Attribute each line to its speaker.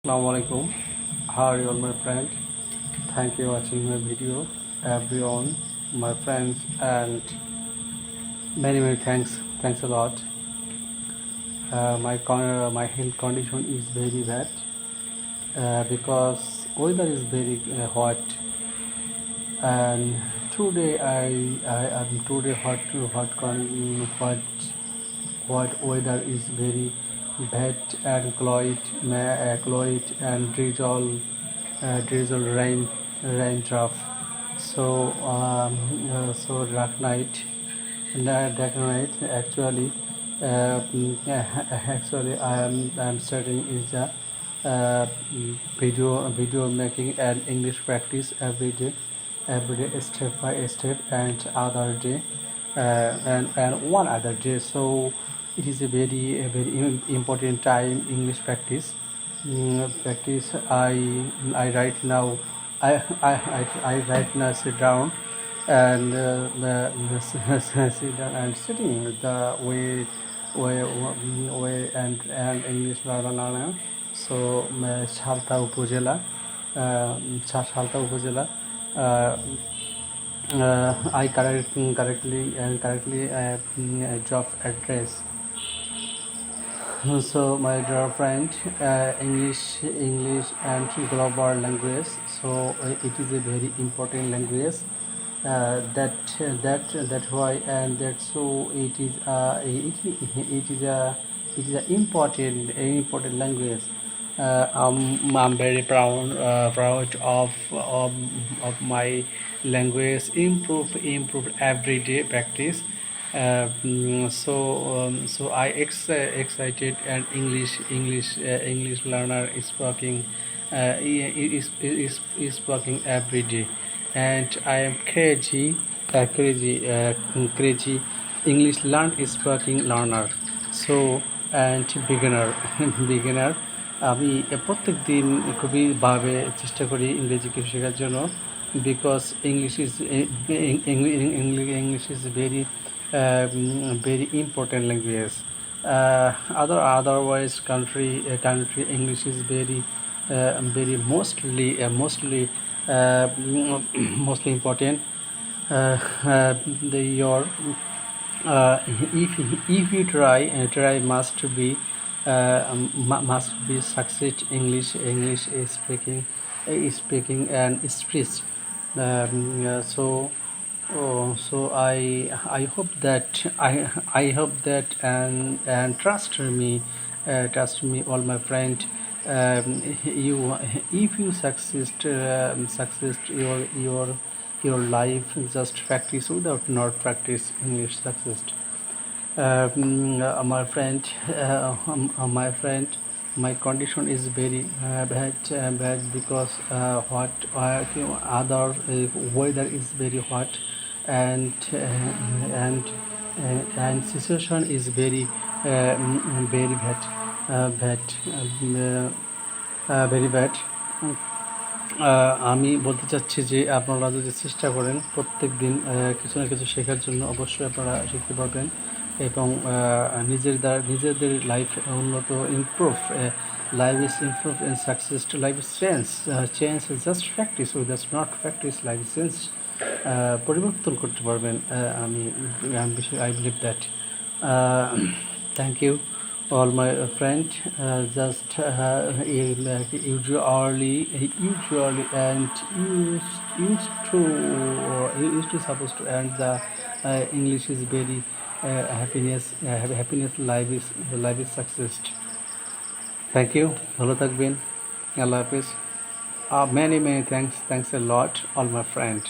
Speaker 1: Assalamualaikum. How are you all my friend? Thank you for watching my video. Everyone, my friends, and many thanks. Thanks a lot. My health condition is very bad because weather is very hot, and today I am today hot weather is very bad, and cloud and drizzle raindrop. So dark night, dark night. Actually, I am studying is a video making and English practice every day, step by step, and other day, and one other day. So it is a very important time English practice. Practice. I right now I right now sit down and sit down and sitting the way and English learner. So Salta উপজেলা সালতা উপজেলা uh, I correctly job address. So my dear friend, English and global language. So it is a very important language. That why, and that so it is a important language. I'm very proud of my language. Improve every day practice. So I excited, and English learner is speaking is speaking every day, and I am crazy English is speaking learner. So and beginner beginner আমি প্রত্যেক দিন খুবই ভাবে চেষ্টা করি ইংরেজিকে শেখার জন্য, because English is very important language. Otherwise country English is very mostly important. Your if you try must be succeed English speaking and speech. So I hope that I hope that, and trust me all my friend. You if you succeed your life, just practice. Without not practice English success. My friend, my condition is very bad because other weather is very hot, and situation is very very bad. আমি বলতে চাচ্ছি যে আপনারা যদি চেষ্টা করেন প্রত্যেক দিন কিছু না কিছু শেখার জন্য, অবশ্যই আপনারা শিখতে পারবেন, এবং নিজেদের লাইফ উন্নত improve life is improve and success to life is change just practice with not practice life change পরিবর্তন করতে পারবেন। আমি I believe that. Thank you all my friend. Just usually and used to supposed to, and the English is very happiness life is success. Thank you. ভালো থাকবেন। আল্লাহ হাফেজ। Many thanks a lot all my friend.